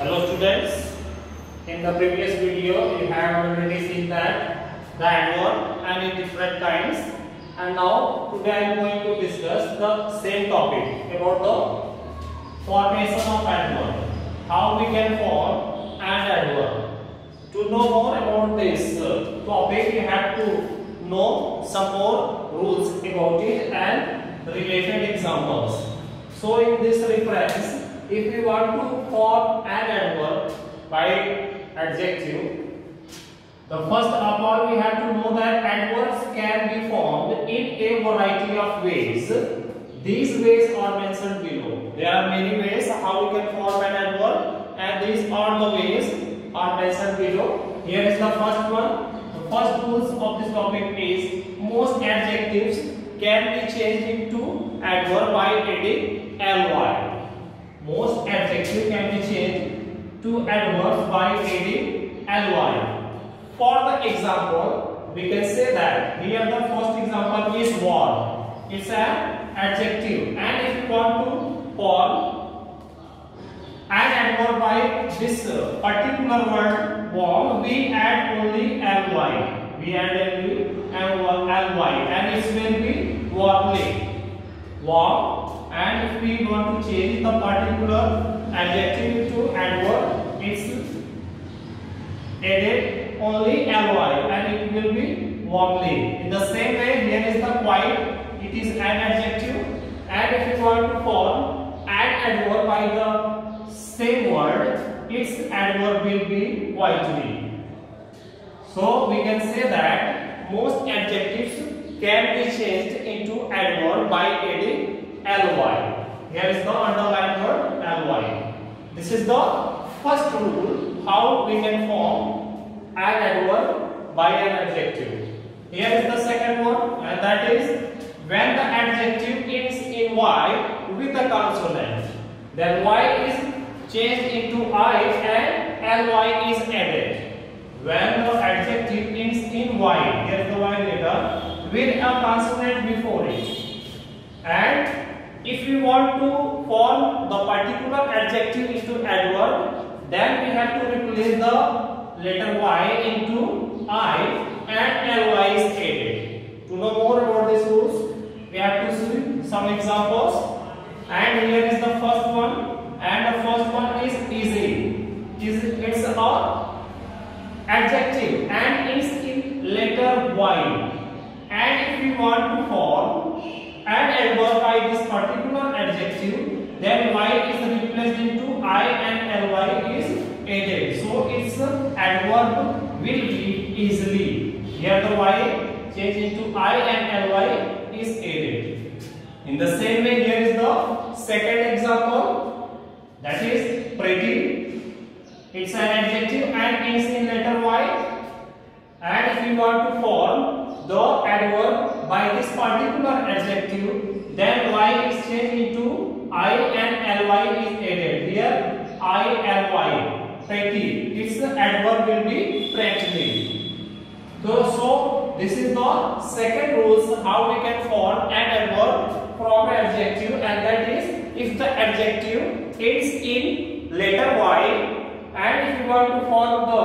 Hello students, in the previous video you have already seen that the adverb and in different kinds, and now today I am going to discuss the same topic about the formation of adverb, how we can form an adverb. To know more about this topic you have to know some more rules about it and related examples. So in this reference, if we want to form an adverb by adjective, the first of all we have to know that adverbs can be formed in a variety of ways. These ways are mentioned below. There are many ways how we can form an adverb, and these are the ways are mentioned below. Here is the first one. The first rules of this topic is most adjectives can be changed into adverb by adding ly. Most adjectives can be changed to adverbs by adding ly. For the example, we can say that here the first example is warm. It's an adjective, and if you want to form an adverb by this particular word warm, we add only ly. We add only ly, and it will be warmly. Warm. And if we want to change the particular adjective to adverb, it's added only ly, and it will be warmly. In the same way, here is the quiet. It is an adjective, and if you want to form an adverb by the same word, its adverb will be quietly. So we can say that most adjectives can be changed into adverb by adding ly. Here is the underlined word ly. This is the first rule how we can form an adverb by an adjective. Here is the second one, and that is when the adjective ends in y with a consonant, then y is changed into I and ly is added. When the adjective ends in y, here is the y letter, with a consonant before it, and if we want to form the particular adjective into adverb, then we have to replace the letter y into I and ly is added. To know more about these rules, we have to see some examples. And here is the first one, and the first one is easy. It's a adjective and it's in letter y. And if we want to form an adverb by this particular adjective, then y is replaced into I and ly is added. So its adverb will be easily. Here the y changed into I and ly is added. In the same way, here is the second example, that is pretty. It's an adjective and it's in letter y. And if we want to form the adverb by this particular adjective, then y is changed into I and ly is added. Here I ly, pretty. Its adverb will be prettily. So this is the second rules how we can form an adverb from an adjective, and that is if the adjective ends in letter y, and if you want to form the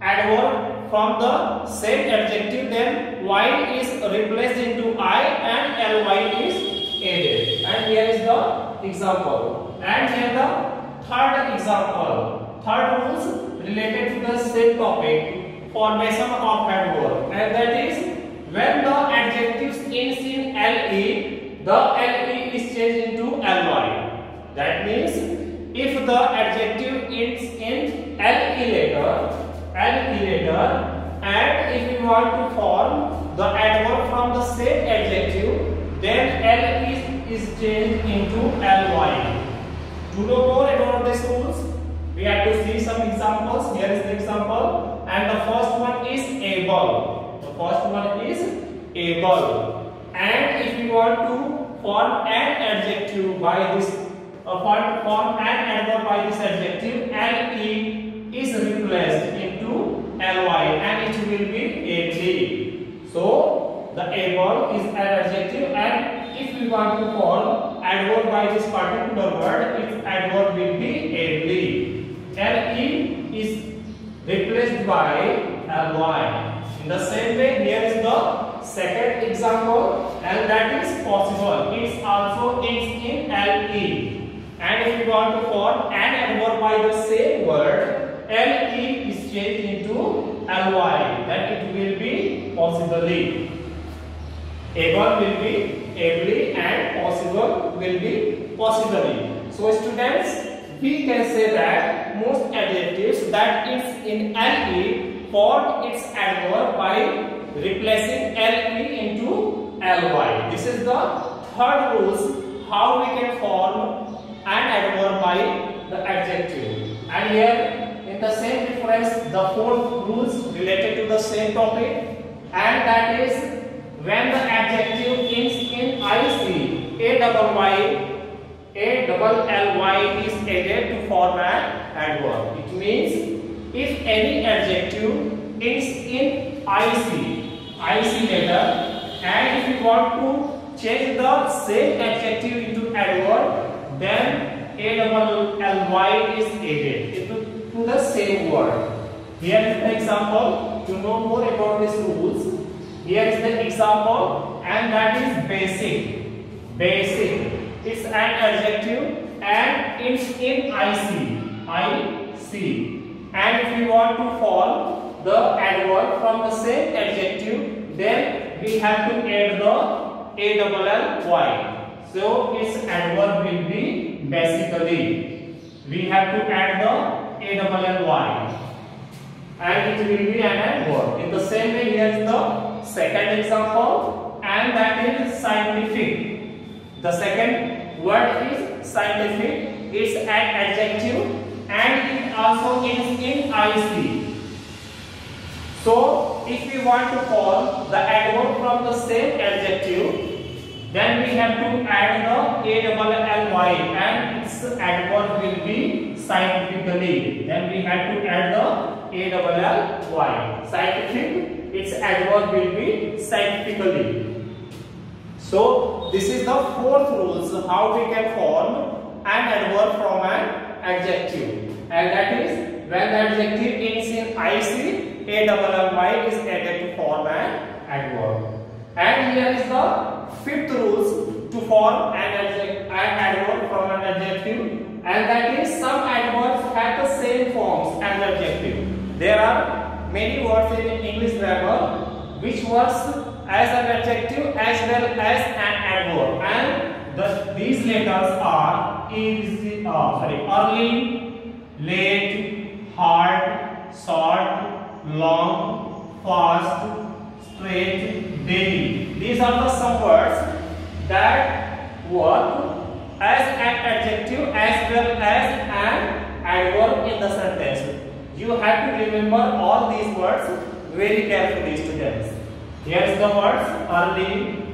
adverb from the same adjective, then y is replaced into I and ly is added. And here is the example. And here the third example. Third rules related to the same topic, formation of adverb, and that is when the adjective ends in le, the le is changed into ly. That means if the adjective ends in le letter, and if you want to form the adverb from the same adjective, then L is changed into ly. To know more about these rules, we have to see some examples. Here is the example, and the first one is able. The first one is able, and if you want to form an adjective by this, form an adverb by this adjective, le is replaced into ly, and it will be able. So the able is an adjective, and if we want to form adverb by this particular word, its adverb will be able. is replaced by ly. In the same way, here is the second example, and that is possible. It also ends in le. And if you want to form an adverb by the same word, le is changed into ly. Then it will be possibly. Able will be ably, and possible will be possibly. So students, we can say that most adjectives that is in le form its adverb by replacing le into ly. This is the third rules how we can form an adverb by the adjective. And here in the same reference, the fourth rules related to the same topic, and that is when the adjective ends in ic, a double ly is added to form an adverb. It means if any adjective ends in ic letter, and if you want to change the same adjective into adverb, then a double ly is added to the same word. Here is the example. To know more about these rules, here is the example, and that is basic. Basic. It's an adjective and it's in ic. And if we want to form the adverb from the same adjective, then we have to add the a double ly. So its adverb will be basically. We have to add the a double ly, and it will be an adverb. In the same way, here is the second example, and that is scientific. The second word is scientific. It's an adjective and it also ends in ic. So if we want to form the adverb from the same adjective, then we have to add the a double ly, and its adverb will be scientifically. Then we have to add the a double ly. Scientific, its adverb will be scientifically. So this is the fourth rules how we can form an adverb from an adjective, and that is when the adjective ends in ic, a double ly is added to form an adverb. And here is the fifth rules to form an adverb from an adjective, and that is some adverbs have the same forms as adjective. There are many words in English grammar which works as an adjective as well as an adverb, and these letters are early, late, hard, short, long, fast, straight, daily. These are the some words that work as an adjective as well as an adverb in the sentence. You have to remember all these words very carefully, students. Here is the words early,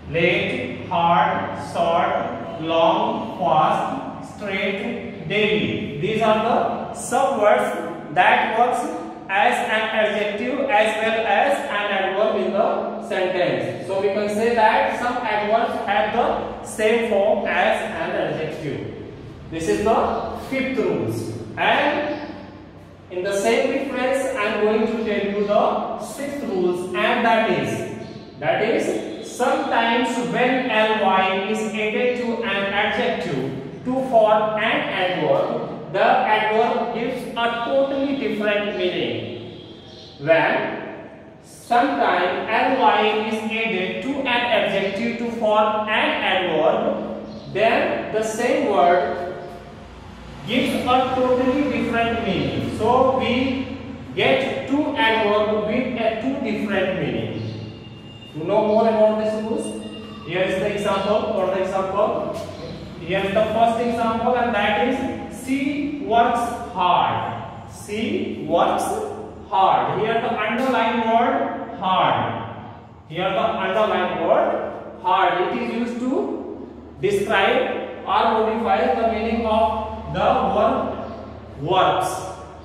late, hard, short, long, fast, straight, daily. These are the some words that works as an adjective as well as an adverb in the sentence. So we can say that some adverbs have the same form as an adjective. This is the fifth rules. And in the same reference, I am going to tell you the sixth rules, and that is sometimes when ly is added to an adjective to form an adverb, the adverb gives a totally different meaning. When sometimes ly is added to an adjective to form an adverb, then the same word gives a totally different meaning. So we get two adverbs with a two different meanings. To know more about this rules, here is the example. For the example, here is the first example, and that is she works hard. She works hard. Here the underlined word hard. Here the underlined word hard. It is used to describe or modify the meaning of the word works,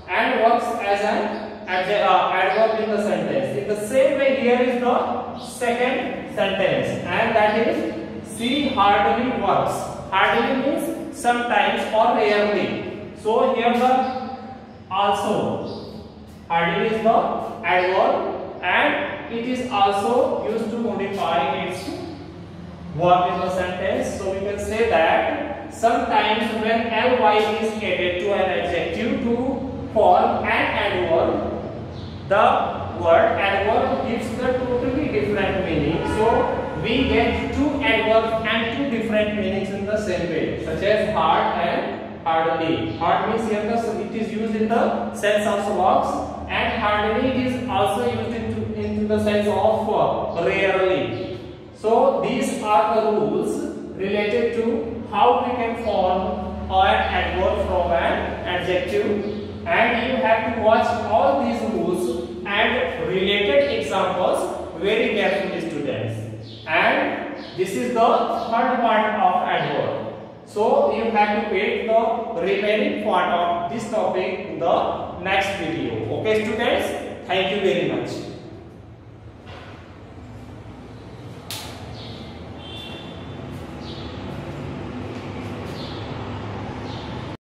and works as an adverb in the sentence. In the same way, here is the second sentence, and that is she hardly works. Hardly means sometimes or rarely. So here the also. Hardly is the adverb and it is also used to modify its verb in the sentence. So we can say that sometimes when ly is added to an adjective to form an adverb, the word adverb gives the totally different meaning. So we get two adverbs and two different meanings in the same way, such as hard and hardly. Hard means here it is used in the sense of slugs, and hardly it is also used into the sense of rarely. So these are the rules related to how we can form an adverb from an adjective, and you have to watch all these rules and related examples very carefully, students. And this is the third part of adverb. So you have to take the remaining part of this topic in the next video. Okay, students? Thank you very much.